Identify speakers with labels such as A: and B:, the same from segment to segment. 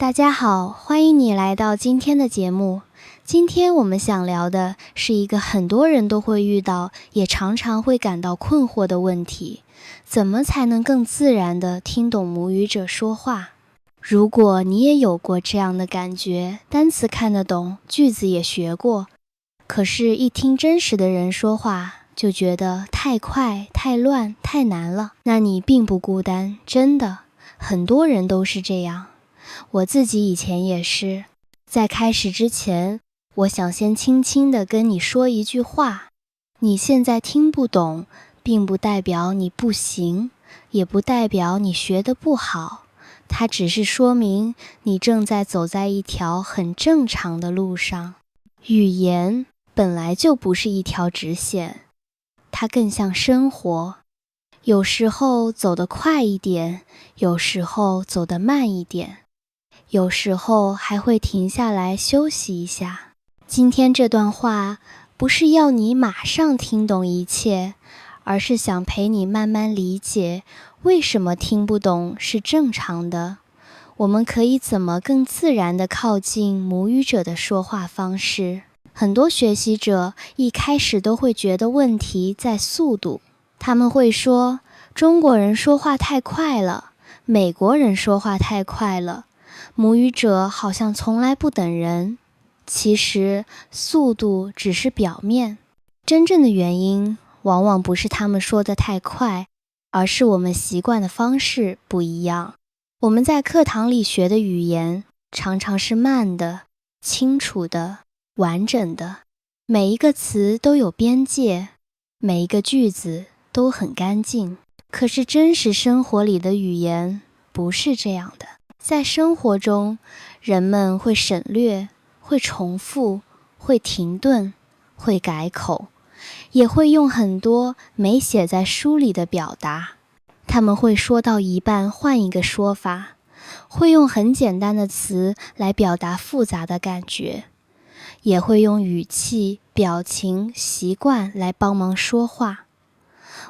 A: 大家好，欢迎你来到今天的节目。今天我们想聊的是一个很多人都会遇到，也常常会感到困惑的问题：怎么才能更自然地听懂母语者说话？如果你也有过这样的感觉，单词看得懂，句子也学过，可是一听真实的人说话，就觉得太快、太乱、太难了，那你并不孤单，真的，很多人都是这样。我自己以前也是。在开始之前，我想先轻轻地跟你说一句话，你现在听不懂，并不代表你不行，也不代表你学得不好，它只是说明你正在走在一条很正常的路上。语言本来就不是一条直线，它更像生活，有时候走得快一点，有时候走得慢一点，有时候还会停下来休息一下。今天这段话不是要你马上听懂一切，而是想陪你慢慢理解为什么听不懂是正常的。我们可以怎么更自然地靠近母语者的说话方式？很多学习者一开始都会觉得问题在速度，他们会说中国人说话太快了，美国人说话太快了，母语者好像从来不等人。其实速度只是表面，真正的原因往往不是他们说得太快，而是我们习惯的方式不一样。我们在课堂里学的语言常常是慢的、清楚的、完整的，每一个词都有边界，每一个句子都很干净。可是真实生活里的语言不是这样的。在生活中，人们会省略，会重复，会停顿，会改口，也会用很多没写在书里的表达。他们会说到一半换一个说法，会用很简单的词来表达复杂的感觉，也会用语气、表情、习惯来帮忙说话。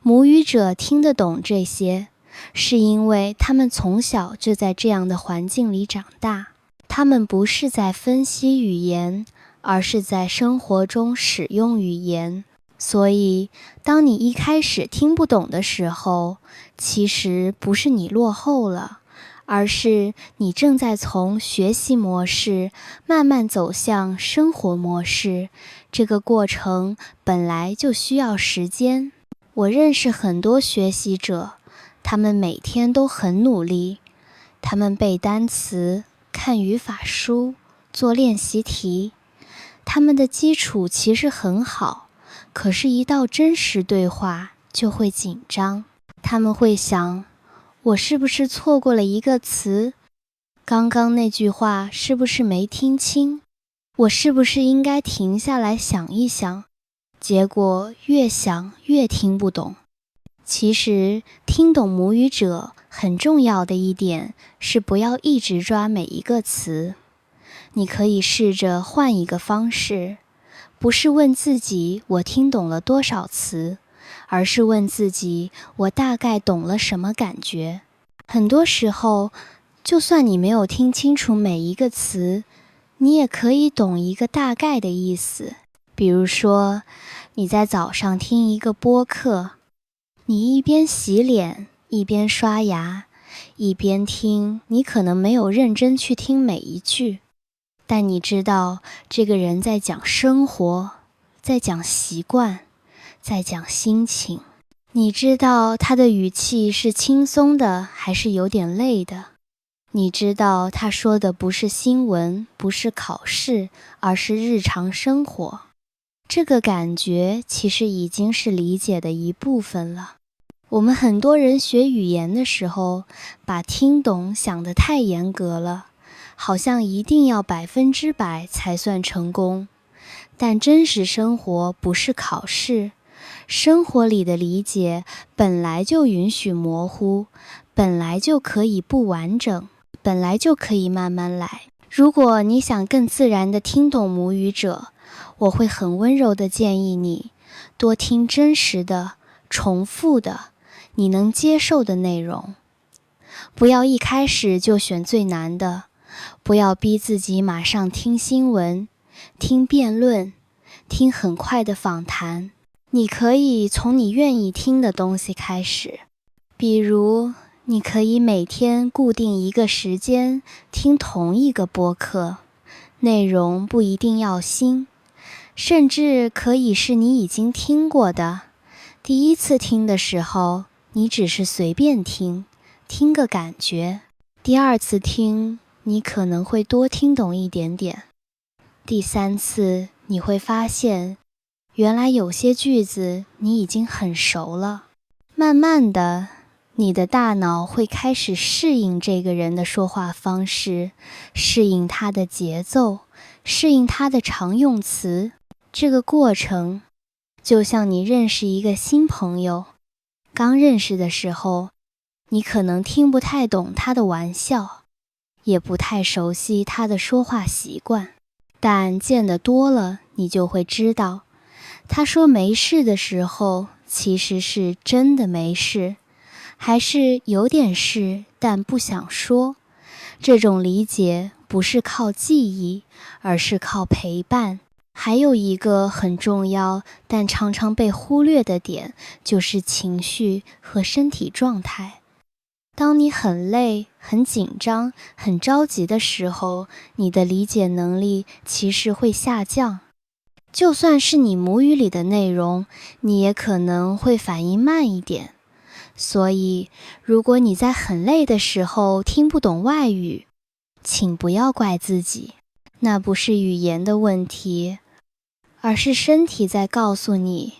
A: 母语者听得懂这些，是因为他们从小就在这样的环境里长大。他们不是在分析语言，而是在生活中使用语言。所以，当你一开始听不懂的时候，其实不是你落后了，而是你正在从学习模式慢慢走向生活模式。这个过程本来就需要时间。我认识很多学习者，他们每天都很努力，他们背单词、看语法书、做练习题，他们的基础其实很好，可是一到真实对话就会紧张。他们会想，我是不是错过了一个词？刚刚那句话是不是没听清？我是不是应该停下来想一想？结果越想越听不懂。其实听懂母语者很重要的一点是不要一直抓每一个词。你可以试着换一个方式，不是问自己我听懂了多少词，而是问自己我大概懂了什么感觉。很多时候，就算你没有听清楚每一个词，你也可以懂一个大概的意思。比如说，你在早上听一个播客，你一边洗脸，一边刷牙，一边听，你可能没有认真去听每一句，但你知道这个人在讲生活，在讲习惯，在讲心情。你知道他的语气是轻松的，还是有点累的。你知道他说的不是新闻，不是考试，而是日常生活。这个感觉其实已经是理解的一部分了。我们很多人学语言的时候，把听懂想得太严格了，好像一定要100%才算成功。但真实生活不是考试，生活里的理解本来就允许模糊，本来就可以不完整，本来就可以慢慢来。如果你想更自然地听懂母语者，我会很温柔地建议你多听真实的、重复的、你能接受的内容。不要一开始就选最难的，不要逼自己马上听新闻、听辩论、听很快的访谈。你可以从你愿意听的东西开始，比如你可以每天固定一个时间听同一个播客，内容不一定要新，甚至可以是你已经听过的。第一次听的时候，你只是随便听，听个感觉。第二次听，你可能会多听懂一点点。第三次，你会发现，原来有些句子你已经很熟了。慢慢的，你的大脑会开始适应这个人的说话方式，适应他的节奏，适应他的常用词。这个过程就像你认识一个新朋友，刚认识的时候，你可能听不太懂他的玩笑，也不太熟悉他的说话习惯，但见得多了，你就会知道，他说没事的时候，其实是真的没事，还是有点事，但不想说。这种理解不是靠记忆，而是靠陪伴。还有一个很重要但常常被忽略的点，就是情绪和身体状态。当你很累、很紧张、很着急的时候，你的理解能力其实会下降。就算是你母语里的内容，你也可能会反应慢一点。所以，如果你在很累的时候听不懂外语，请不要怪自己，那不是语言的问题，而是身体在告诉你，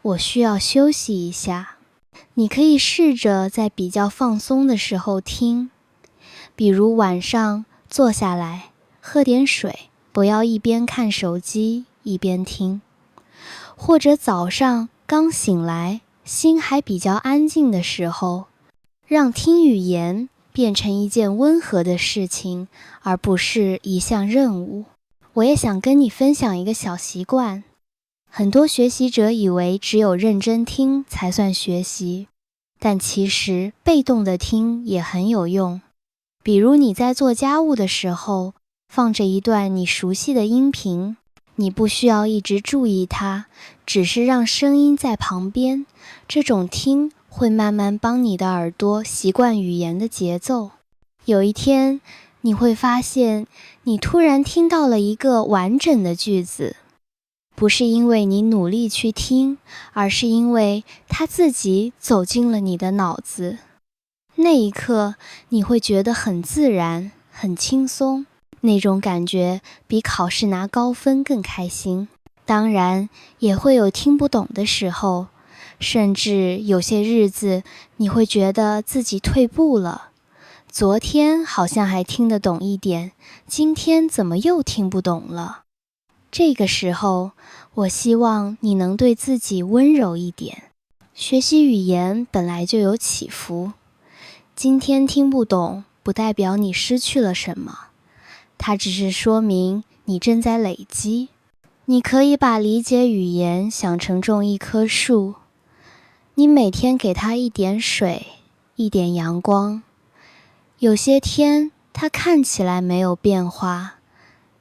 A: 我需要休息一下。你可以试着在比较放松的时候听，比如晚上坐下来，喝点水，不要一边看手机一边听。或者早上刚醒来，心还比较安静的时候，让听语言变成一件温和的事情，而不是一项任务。我也想跟你分享一个小习惯。很多学习者以为只有认真听才算学习，但其实被动的听也很有用。比如你在做家务的时候，放着一段你熟悉的音频，你不需要一直注意它，只是让声音在旁边。这种听会慢慢帮你的耳朵习惯语言的节奏。有一天，你会发现，你突然听到了一个完整的句子，不是因为你努力去听，而是因为它自己走进了你的脑子。那一刻，你会觉得很自然，很轻松，那种感觉比考试拿高分更开心。当然，也会有听不懂的时候，甚至有些日子，你会觉得自己退步了。昨天好像还听得懂一点，今天怎么又听不懂了？这个时候，我希望你能对自己温柔一点。学习语言本来就有起伏，今天听不懂，不代表你失去了什么，它只是说明你正在累积。你可以把理解语言想成种一棵树，你每天给它一点水，一点阳光。有些天它看起来没有变化，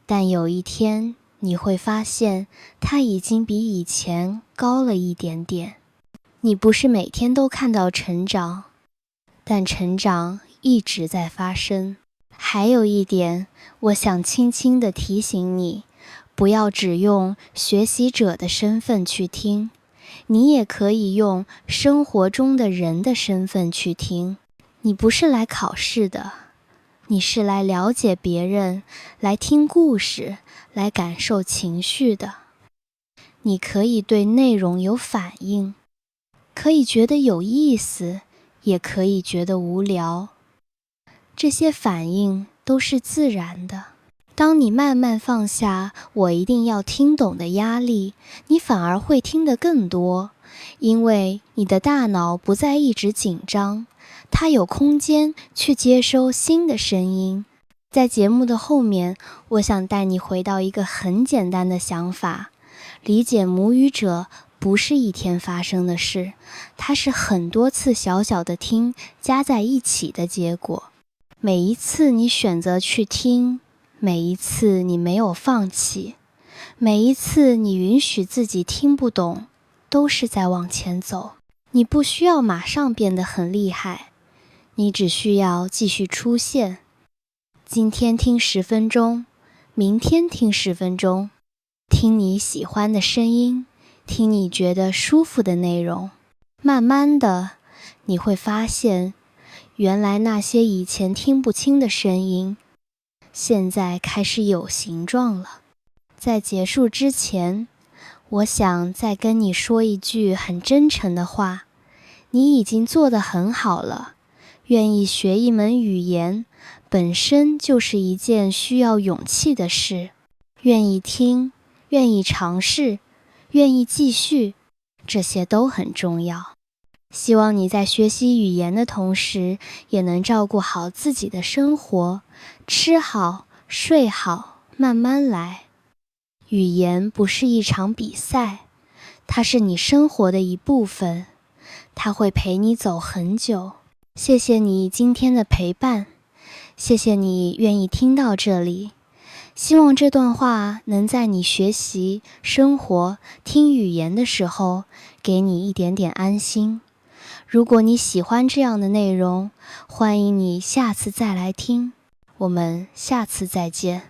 A: 但有一天你会发现它已经比以前高了一点点。你不是每天都看到成长，但成长一直在发生。还有一点，我想轻轻地提醒你，不要只用学习者的身份去听，你也可以用生活中的人的身份去听。你不是来考试的，你是来了解别人，来听故事，来感受情绪的。你可以对内容有反应，可以觉得有意思，也可以觉得无聊。这些反应都是自然的。当你慢慢放下我一定要听懂的压力，你反而会听得更多，因为你的大脑不再一直紧张，它有空间去接收新的声音。在节目的后面，我想带你回到一个很简单的想法，理解母语者不是一天发生的事，它是很多次小小的听加在一起的结果。每一次你选择去听，每一次你没有放弃，每一次你允许自己听不懂，都是在往前走。你不需要马上变得很厉害，你只需要继续出现。今天听10分钟，明天听10分钟，听你喜欢的声音，听你觉得舒服的内容。慢慢的，你会发现，原来那些以前听不清的声音，现在开始有形状了。在结束之前，我想再跟你说一句很真诚的话，你已经做得很好了。愿意学一门语言，本身就是一件需要勇气的事。愿意听，愿意尝试，愿意继续，这些都很重要。希望你在学习语言的同时，也能照顾好自己的生活，吃好，睡好，慢慢来。语言不是一场比赛，它是你生活的一部分，它会陪你走很久。谢谢你今天的陪伴，谢谢你愿意听到这里。希望这段话能在你学习、生活、听语言的时候，给你一点点安心。如果你喜欢这样的内容，欢迎你下次再来听。我们下次再见。